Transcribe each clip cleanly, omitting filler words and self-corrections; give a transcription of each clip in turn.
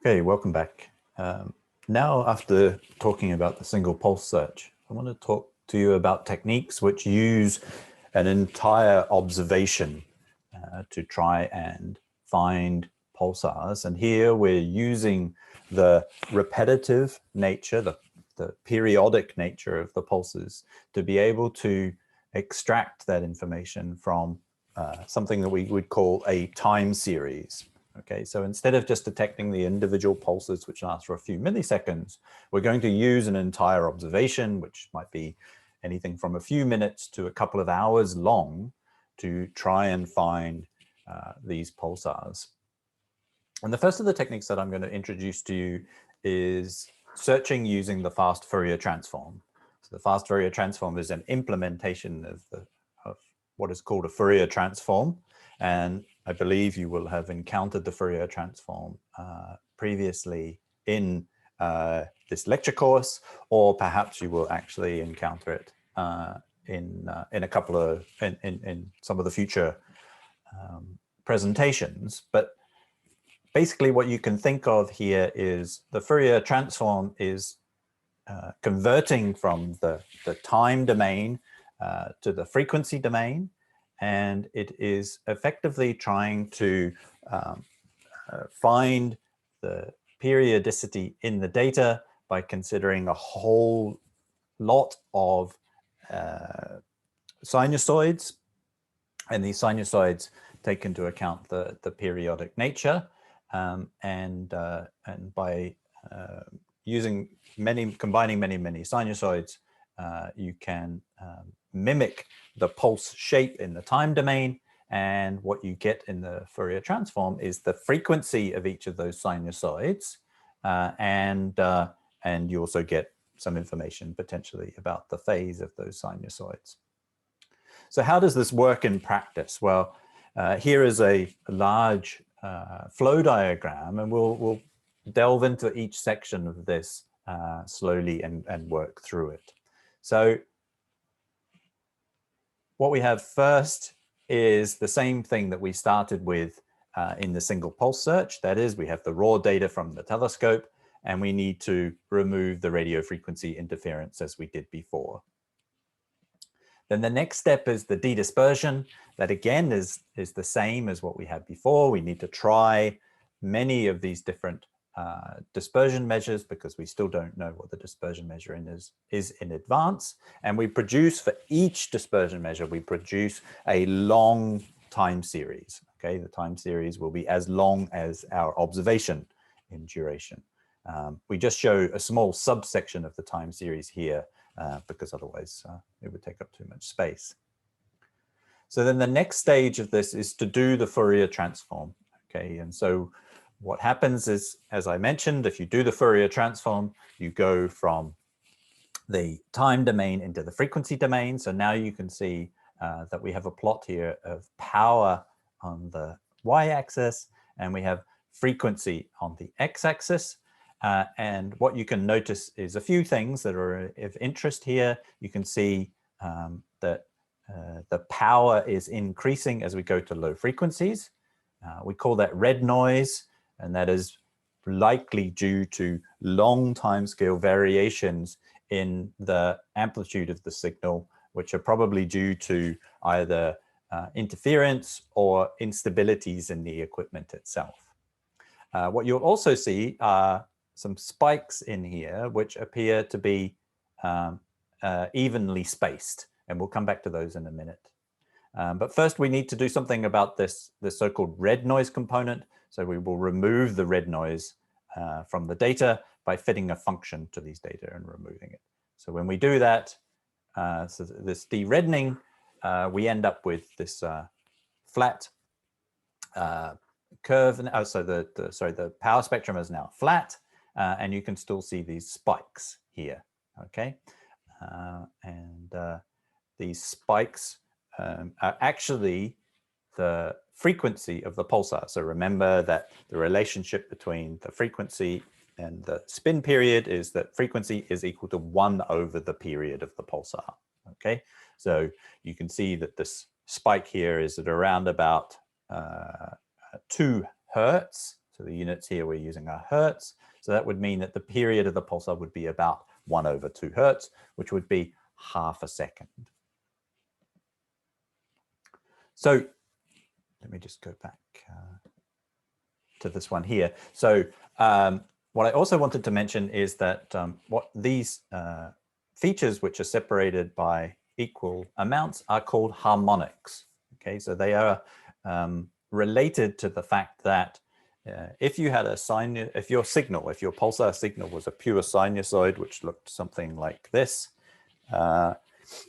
Okay, welcome back. Now, after talking about the single pulse search, I want to talk to you about techniques which use an entire observation to try and find pulsars. And here we're using the repetitive nature, the periodic nature of the pulses to be able to extract that information from something that we would call a time series. Okay, so instead of just detecting the individual pulses, which last for a few milliseconds, we're going to use an entire observation, which might be anything from a few minutes to a couple of hours long, to try and find these pulsars. And the first of the techniques that I'm going to introduce to you is searching using the fast Fourier transform. So the fast Fourier transform is an implementation of what is called a Fourier transform. And I believe you will have encountered the Fourier transform previously in this lecture course, or perhaps you will actually encounter it in some of the future presentations. But basically what you can think of here is the Fourier transform is converting from the time domain to the frequency domain, and it is effectively trying to find the periodicity in the data by considering a whole lot of sinusoids, and these sinusoids take into account the periodic nature, and by combining many sinusoids, you can mimic the pulse shape in the time domain, and what you get in the Fourier transform is the frequency of each of those sinusoids, and you also get some information potentially about the phase of those sinusoids. So how does this work in practice? Well, here is a large flow diagram, and we'll delve into each section of this slowly and work through it. So what we have first is the same thing that we started with in the single pulse search. That is, we have the raw data from the telescope, and we need to remove the radio frequency interference as we did before. Then the next step is the de-dispersion. That again is the same as what we had before. We need to try many of these different dispersion measures because we still don't know what the dispersion measure is in advance. And we produce, for each dispersion measure, we produce a long time series. Okay, the time series will be as long as our observation in duration. We just show a small subsection of the time series here because otherwise it would take up too much space. So then the next stage of this is to do the Fourier transform. Okay, and so what happens is, as I mentioned, if you do the Fourier transform, you go from the time domain into the frequency domain. So now you can see that we have a plot here of power on the y-axis, and we have frequency on the x-axis. And what you can notice is a few things that are of interest here. You can see that the power is increasing as we go to low frequencies. We call that red noise, and that is likely due to long timescale variations in the amplitude of the signal, which are probably due to either interference or instabilities in the equipment itself. What you'll also see are some spikes in here, which appear to be evenly spaced, and we'll come back to those in a minute. But first, we need to do something about this so-called red noise component. So we will remove the red noise from the data by fitting a function to these data and removing it. So when we do that, so this de-reddening, we end up with this flat curve. And so the power spectrum is now flat, and you can still see these spikes here. Okay, these spikes are actually the frequency of the pulsar. So remember that the relationship between the frequency and the spin period is that frequency is equal to 1 over the period of the pulsar. Okay, so you can see that this spike here is at around about 2 hertz. So the units here we're using are hertz. So that would mean that the period of the pulsar would be about 1/2 hertz, which would be half a second. So let me just go back to this one here. So what I also wanted to mention is that what these features, which are separated by equal amounts, are called harmonics. Okay, so they are related to the fact that if you had a if your pulsar signal was a pure sinusoid, which looked something like this,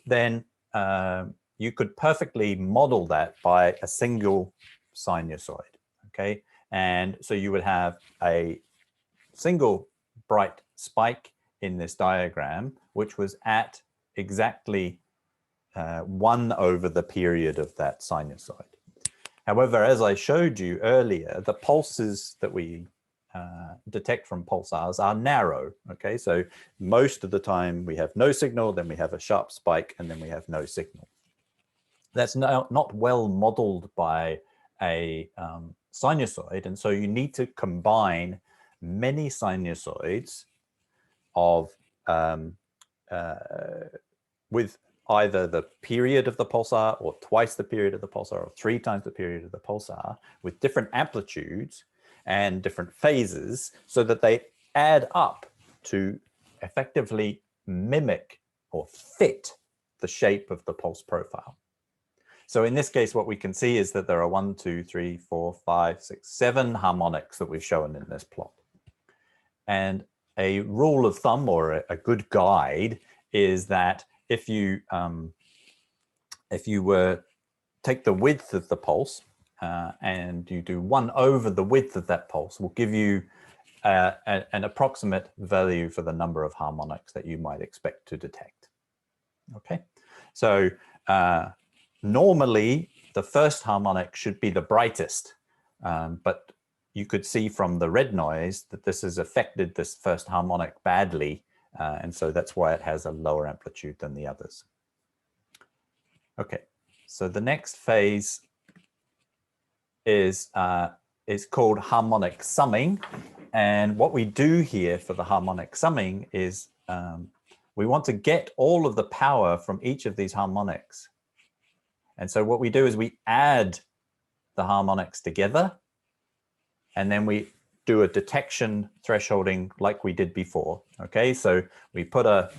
then you could perfectly model that by a single sinusoid. Okay, and so you would have a single bright spike in this diagram, which was at exactly 1 over the period of that sinusoid. However, as I showed you earlier, the pulses that we detect from pulsars are narrow. Okay, so most of the time we have no signal, then we have a sharp spike, and then we have no signal. That's not well modeled by a sinusoid, and so you need to combine many sinusoids of with either the period of the pulsar or twice the period of the pulsar or 3 times the period of the pulsar with different amplitudes and different phases so that they add up to effectively mimic or fit the shape of the pulse profile. So in this case, what we can see is that there are 1, 2, 3, 4, 5, 6, 7 harmonics that we've shown in this plot. And a rule of thumb or a good guide is that if you were take the width of the pulse and you do 1/over the width of that pulse, will give you an approximate value for the number of harmonics that you might expect to detect. Okay, so normally the first harmonic should be the brightest, but you could see from the red noise that this has affected this first harmonic badly, and so that's why it has a lower amplitude than the others. Okay, so the next phase is called harmonic summing, and what we do here for the harmonic summing is we want to get all of the power from each of these harmonics. And so what we do is we add the harmonics together, and then we do a detection thresholding like we did before. Okay, so we put a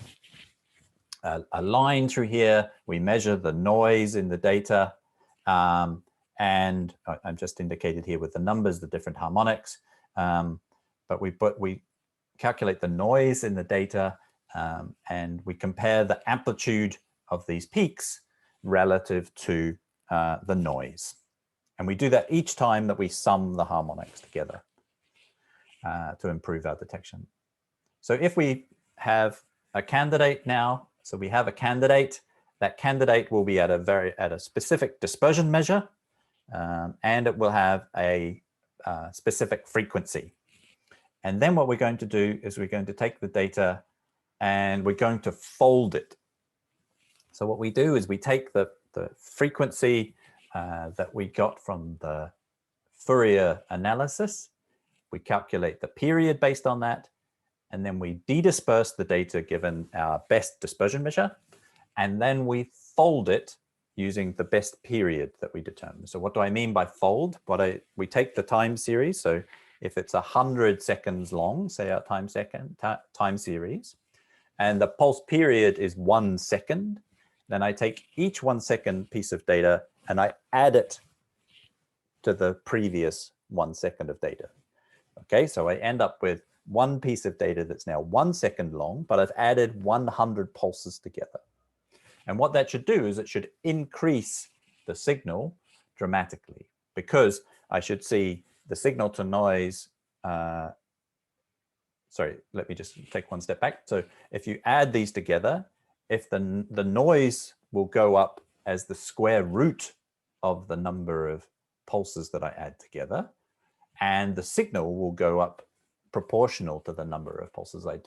line through here, we measure the noise in the data, and I'm just indicated here with the numbers, the different harmonics, but we calculate the noise in the data, and we compare the amplitude of these peaks relative to the noise. And we do that each time that we sum the harmonics together to improve our detection. So if we have a candidate now, so we have a candidate, that candidate will be at a specific dispersion measure, and it will have a specific frequency. And then what we're going to do is we're going to take the data and we're going to fold it. So what we do is we take the frequency that we got from the Fourier analysis, we calculate the period based on that, and then we de-disperse the data given our best dispersion measure, and then we fold it using the best period that we determine. So what do I mean by fold? We take the time series, so if it's 100 seconds long, say our time series, and the pulse period is 1 second, then I take each 1 second piece of data and I add it to the previous 1 second of data. Okay, so I end up with one piece of data that's now 1 second long, but I've added 100 pulses together. And what that should do is it should increase the signal dramatically, because I should see the signal to noise. Sorry, let me just take one step back. So if you add these together, if the noise will go up as the square root of the number of pulses that I add together, and the signal will go up proportional to the number of pulses I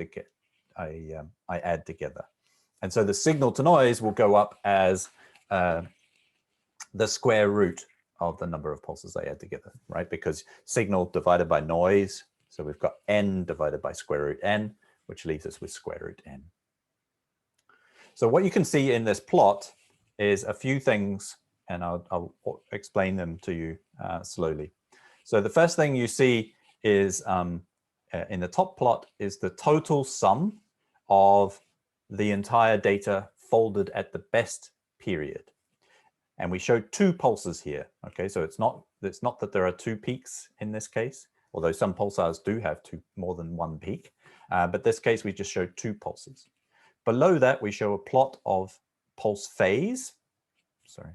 add together. And so the signal to noise will go up as the square root of the number of pulses they add together, right? Because signal divided by noise, so we've got n divided by square root n, which leaves us with square root n. So what you can see in this plot is a few things, and I'll explain them to you slowly. So the first thing you see is in the top plot is the total sum of the entire data folded at the best period. And we showed 2 pulses here. Okay, so it's not that there are 2 peaks in this case, although some pulsars do have more than 1 peak. But this case, we just showed 2 pulses. Below that, we show a plot of pulse phase. Sorry.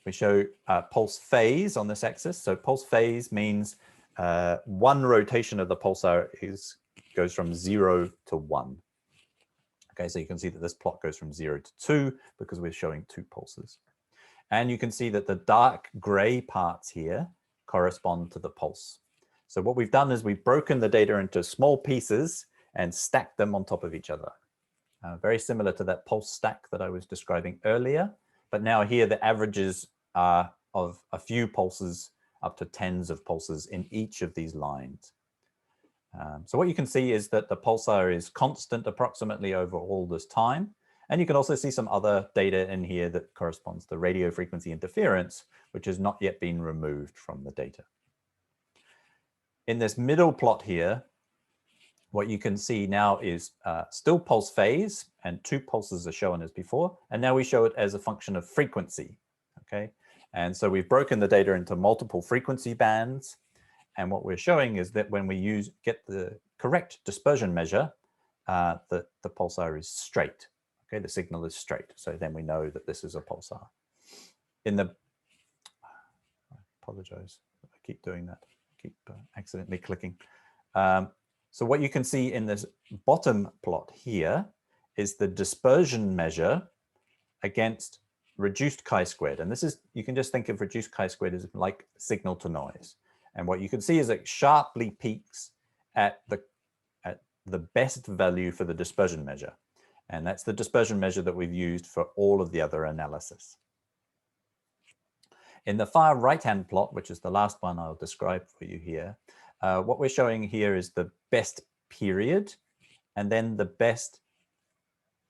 We show pulse phase on this axis. So pulse phase means one rotation of the pulsar goes from 0 to 1. Okay, so you can see that this plot goes from 0 to 2 because we're showing 2 pulses. And you can see that the dark gray parts here correspond to the pulse. So what we've done is we've broken the data into small pieces and stacked them on top of each other. Very similar to that pulse stack that I was describing earlier. But now here the averages are of a few pulses up to tens of pulses in each of these lines. So what you can see is that the pulsar is constant approximately over all this time. And you can also see some other data in here that corresponds to radio frequency interference, which has not yet been removed from the data. In this middle plot here, what you can see now is still pulse phase, and 2 pulses are shown as before. And now we show it as a function of frequency. Okay, and so we've broken the data into multiple frequency bands. And what we're showing is that when we get the correct dispersion measure, the pulsar is straight. Okay, the signal is straight. So then we know that this is a pulsar. I apologize, I keep doing that. I keep accidentally clicking. So what you can see in this bottom plot here is the dispersion measure against reduced chi-squared. And this is, you can just think of reduced chi-squared as like signal to noise. And what you can see is it sharply peaks at the best value for the dispersion measure. And that's the dispersion measure that we've used for all of the other analysis. In the far right-hand plot, which is the last one I'll describe for you here, what we're showing here is the best period and then the best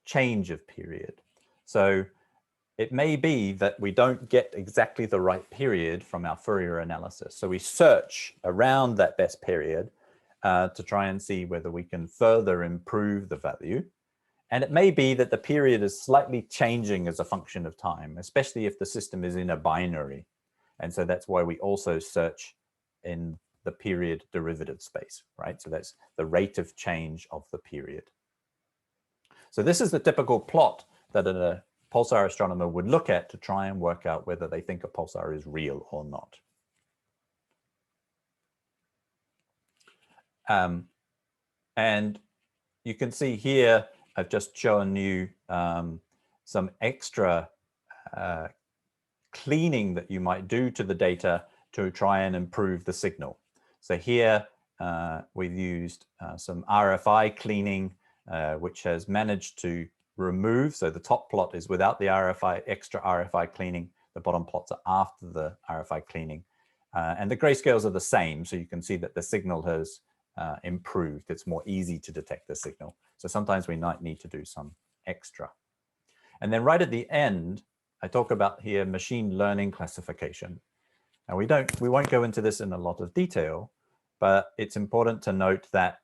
change of period. So it may be that we don't get exactly the right period from our Fourier analysis. So we search around that best period to try and see whether we can further improve the value. And it may be that the period is slightly changing as a function of time, especially if the system is in a binary. And so that's why we also search in the period derivative space, right? So that's the rate of change of the period. So this is the typical plot that a pulsar astronomer would look at to try and work out whether they think a pulsar is real or not. And you can see here, I've just shown you some extra cleaning that you might do to the data to try and improve the signal. So here we've used some RFI cleaning, which has managed to remove. So the top plot is without the extra RFI cleaning. The bottom plots are after the RFI cleaning. And the grayscales are the same. So you can see that the signal has improved. It's more easy to detect the signal. So sometimes we might need to do some extra. And then right at the end, I talk about here machine learning classification. Now we won't go into this in a lot of detail, but it's important to note that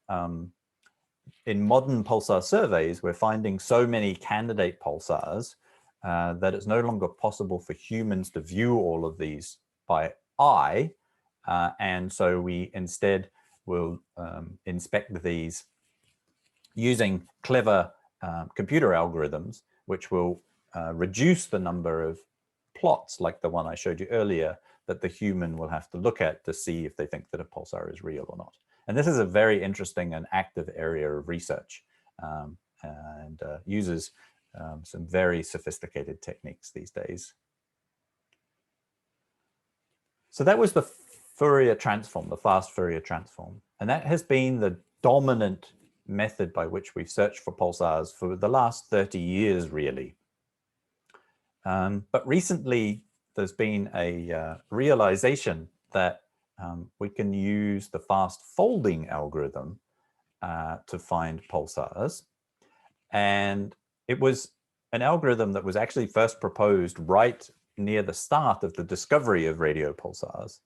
in modern pulsar surveys, we're finding so many candidate pulsars that it's no longer possible for humans to view all of these by eye. And so we instead will inspect these using clever computer algorithms, which will reduce the number of plots like the one I showed you earlier that the human will have to look at to see if they think that a pulsar is real or not. And this is a very interesting and active area of research and uses some very sophisticated techniques these days. So that was the Fourier transform, the fast Fourier transform. And that has been the dominant method by which we've searched for pulsars for the last 30 years, really. But recently, there's been a realization that we can use the fast folding algorithm to find pulsars. And it was an algorithm that was actually first proposed right near the start of the discovery of radio pulsars.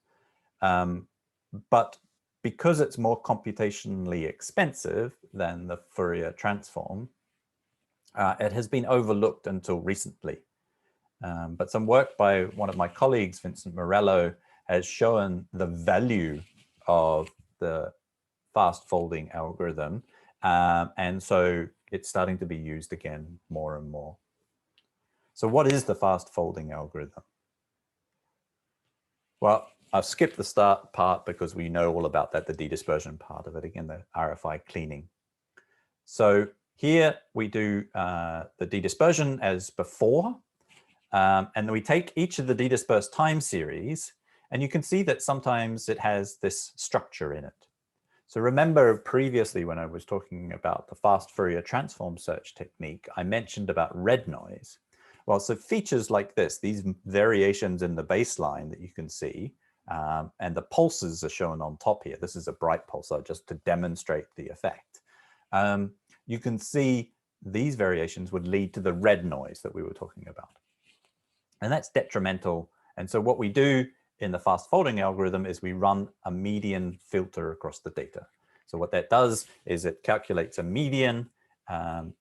But because it's more computationally expensive than the Fourier transform, it has been overlooked until recently. But some work by one of my colleagues, Vincent Morello, has shown the value of the fast folding algorithm. And so it's starting to be used again more and more. So what is the fast folding algorithm? Well, I've skipped the start part because we know all about that, the de-dispersion part of it, again, the RFI cleaning. So here we do the de-dispersion as before. And then we take each of the de-dispersed time series, and you can see that sometimes it has this structure in it. So remember previously when I was talking about the fast Fourier transform search technique, I mentioned about red noise. Well, so features like this, these variations in the baseline that you can see, and the pulses are shown on top here. This is a bright pulsar just to demonstrate the effect. You can see these variations would lead to the red noise that we were talking about. And that's detrimental. And so what we do in the fast folding algorithm is we run a median filter across the data. So what that does is it calculates a median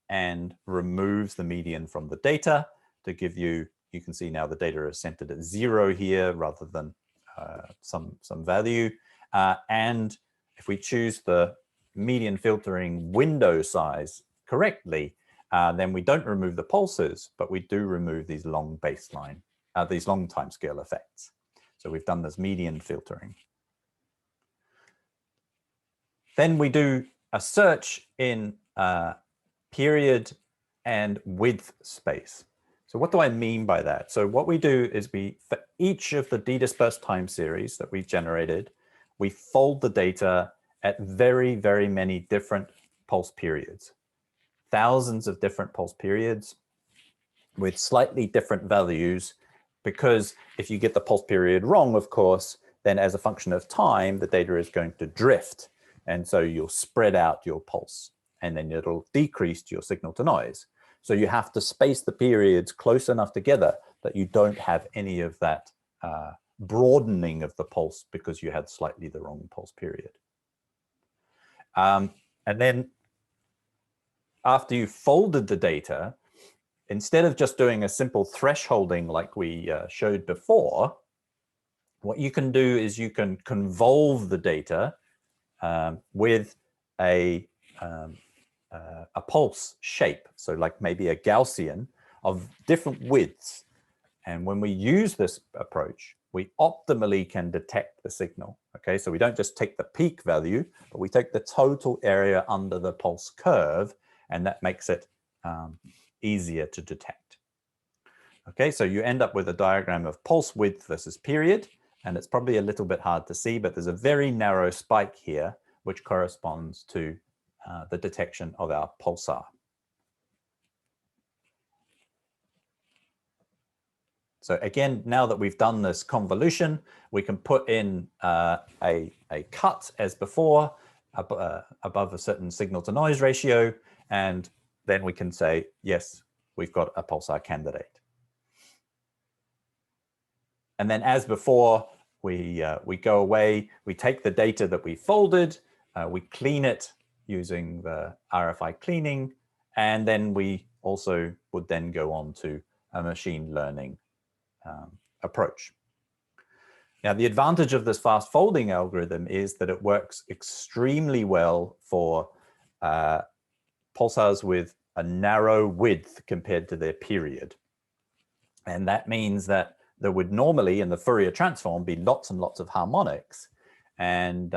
and removes the median from the data to give you, you can see now the data is centered at 0 here rather than some value. And if we choose the median filtering window size correctly, then we don't remove the pulses, but we do remove these long baseline, these long timescale effects. So we've done this median filtering. Then we do a search in period and width space. So what do I mean by that? So what we do is for each of the de-dispersed time series that we've generated, we fold the data at very, very many different pulse periods. Thousands of different pulse periods with slightly different values, because if you get the pulse period wrong, of course, then as a function of time, the data is going to drift. And so you'll spread out your pulse, and then it'll decrease your signal to noise. So you have to space the periods close enough together that you don't have any of that broadening of the pulse because you had slightly the wrong pulse period. And then after you've folded the data, instead of just doing a simple thresholding like we showed before, what you can do is you can convolve the data with a pulse shape. So like maybe a Gaussian of different widths. And when we use this approach, we optimally can detect the signal. Okay, so we don't just take the peak value, but we take the total area under the pulse curve, and that makes it easier to detect. Okay, so you end up with a diagram of pulse width versus period, and it's probably a little bit hard to see, but there's a very narrow spike here, which corresponds to the detection of our pulsar. So again, now that we've done this convolution, we can put in a cut as before above a certain signal to noise ratio, and then we can say, yes, we've got a pulsar candidate. And then as before, we go away, we take the data that we folded, we clean it using the RFI cleaning, and then we also would then go on to a machine learning approach. Now, the advantage of this fast folding algorithm is that it works extremely well for pulsars with a narrow width compared to their period. And that means that there would normally in the Fourier transform be lots and lots of harmonics. And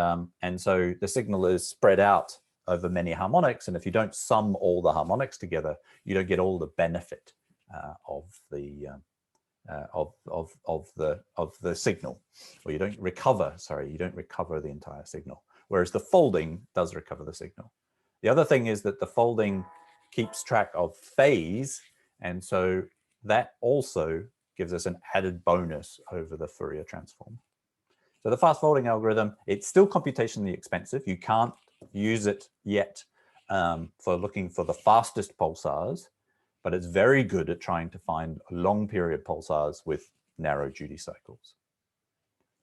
so the signal is spread out over many harmonics. And if you don't sum all the harmonics together, you don't get all the benefit of the signal, or you don't recover, sorry, you don't recover the entire signal, whereas the folding does recover the signal. The other thing is that the folding keeps track of phase, and so that also gives us an added bonus over the Fourier transform. So the fast folding algorithm, it's still computationally expensive. You can't use it yet for looking for the fastest pulsars, but it's very good at trying to find long period pulsars with narrow duty cycles.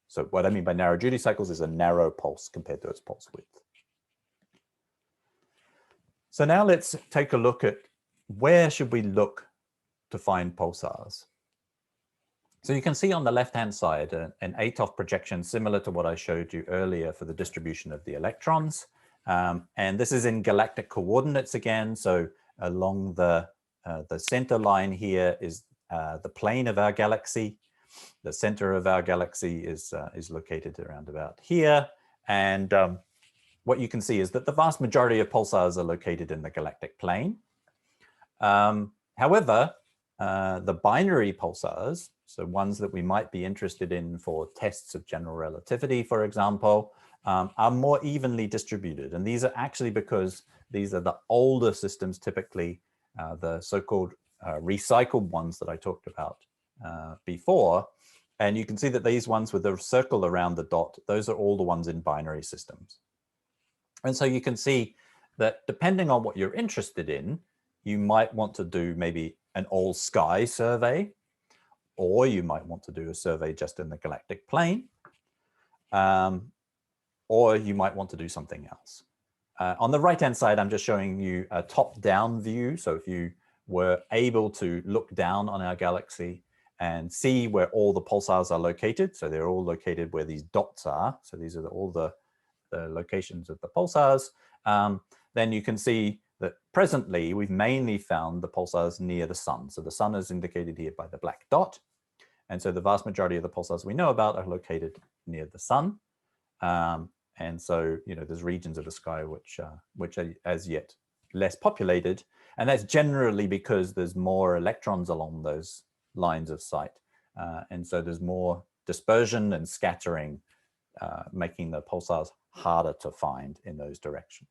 So what I mean by narrow duty cycles is a narrow pulse compared to its pulse width. So now let's take a look at where should we look to find pulsars. So you can see on the left-hand side an ATOF projection similar to what I showed you earlier for the distribution of the electrons. And this is in galactic coordinates again. So along the center line here is the plane of our galaxy. The center of our galaxy is located around about here. And what you can see is that the vast majority of pulsars are located in the galactic plane. However, the binary pulsars, so ones that we might be interested in for tests of general relativity, for example, are more evenly distributed. And these are actually because these are the older systems, typically the so-called recycled ones that I talked about before. And you can see that these ones with the circle around the dot, those are all the ones in binary systems. And so you can see that depending on what you're interested in, you might want to do maybe an all sky survey, or you might want to do a survey just in the galactic plane, or you might want to do something else. On the right-hand side, I'm just showing you a top-down view. So if you were able to look down on our galaxy and see where all the pulsars are located, so they're all located where these dots are. So these are all the locations of the pulsars. Then you can see that presently we've mainly found the pulsars near the sun. So the sun is indicated here by the black dot. And so the vast majority of the pulsars we know about are located near the sun. And so, you know, there's regions of the sky which are as yet less populated. And that's generally because there's more electrons along those lines of sight. And so there's more dispersion and scattering, making the pulsars harder to find in those directions.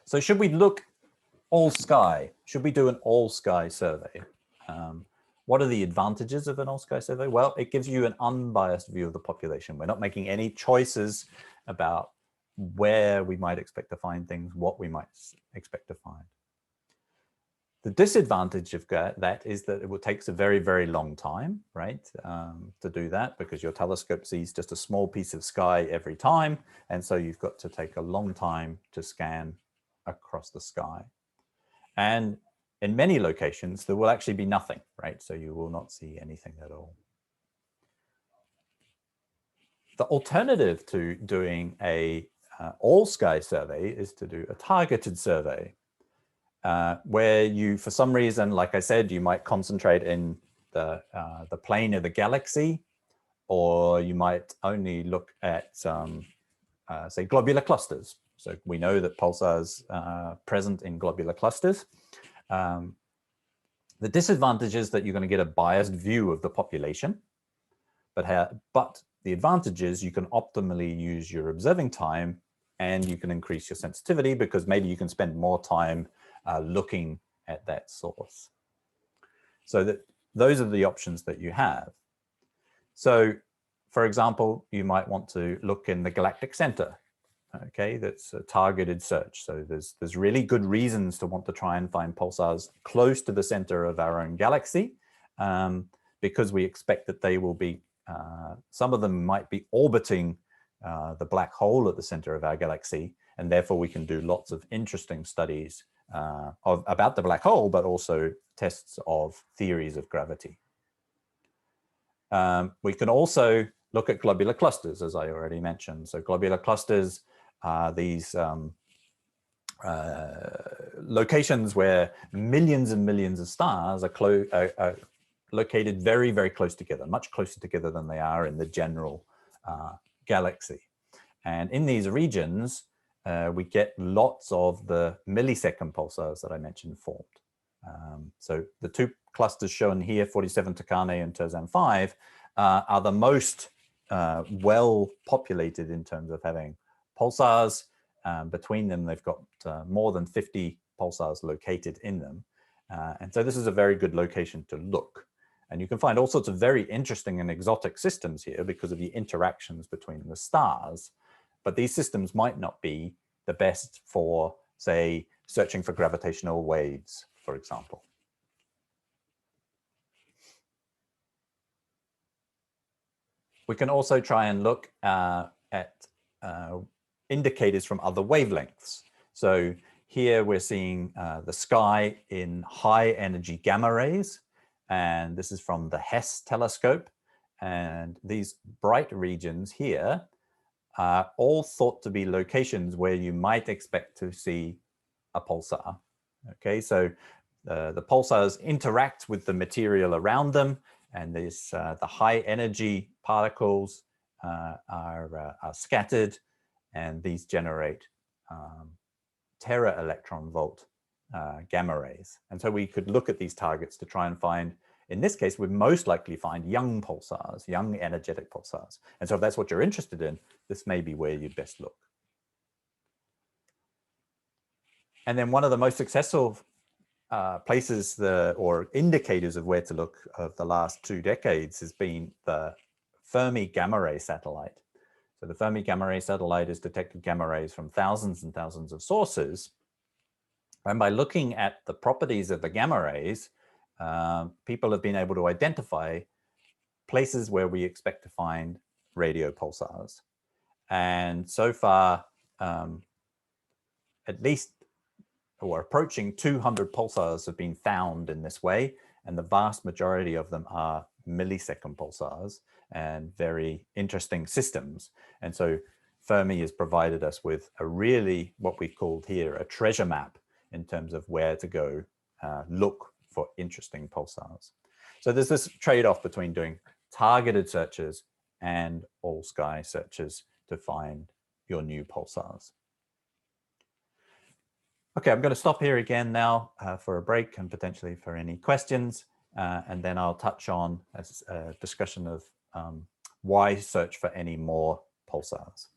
So should we look all sky? Should we do an all sky survey? What are the advantages of an all sky survey? Well, it gives you an unbiased view of the population. We're not making any choices about where we might expect to find things, what we might expect to find. The disadvantage of that is that it takes a very, very long time, right, to do that, because your telescope sees just a small piece of sky every time. And so you've got to take a long time to scan across the sky. And in many locations, there will actually be nothing, right? So you will not see anything at all. The alternative to doing a all sky survey is to do a targeted survey, where you, for some reason, like I said, you might concentrate in the plane of the galaxy, or you might only look at, say, globular clusters. So we know that pulsars are present in globular clusters. The disadvantage is that you're going to get a biased view of the population, but the advantage is you can optimally use your observing time, and you can increase your sensitivity because maybe you can spend more time looking at that source. So those are the options that you have. So, for example, you might want to look in the galactic center. Okay, that's a targeted search. So there's really good reasons to want to try and find pulsars close to the center of our own galaxy, because we expect that they will be, some of them might be orbiting the black hole at the center of our galaxy, and therefore we can do lots of interesting studies about the black hole, but also tests of theories of gravity. We can also look at globular clusters, as I already mentioned. So globular clusters are these locations where millions and millions of stars are located very, very close together, much closer together than they are in the general galaxy. And in these regions, we get lots of the millisecond pulsars that I mentioned formed. So the two clusters shown here, 47 Tucanae and Terzan 5, are the most well populated in terms of having pulsars. Between them, they've got more than 50 pulsars located in them. And so this is a very good location to look. And you can find all sorts of very interesting and exotic systems here because of the interactions between the stars. But these systems might not be the best for, say, searching for gravitational waves, for example. We can also try and look at indicators from other wavelengths. So here we're seeing the sky in high energy gamma rays, and this is from the Hess telescope. And these bright regions here are all thought to be locations where you might expect to see a pulsar. Okay, so the pulsars interact with the material around them, and this, the high energy particles are scattered, and these generate tera electron volt gamma rays. And so we could look at these targets to try and find, in this case, we'd most likely find young pulsars, young energetic pulsars. And so if that's what you're interested in, this may be where you'd best look. And then one of the most successful places or indicators of where to look of the last 2 decades has been the Fermi gamma ray satellite. So the Fermi gamma ray satellite has detected gamma rays from thousands and thousands of sources. And by looking at the properties of the gamma rays, people have been able to identify places where we expect to find radio pulsars. And so far, at least, or approaching 200 pulsars have been found in this way, and the vast majority of them are millisecond pulsars and very interesting systems. And so Fermi has provided us with a really, what we've called here, a treasure map in terms of where to go look for interesting pulsars. So there's this trade-off between doing targeted searches and all sky searches to find your new pulsars. Okay, I'm going to stop here again now for a break and potentially for any questions. And then I'll touch on a discussion of why search for any more pulsars.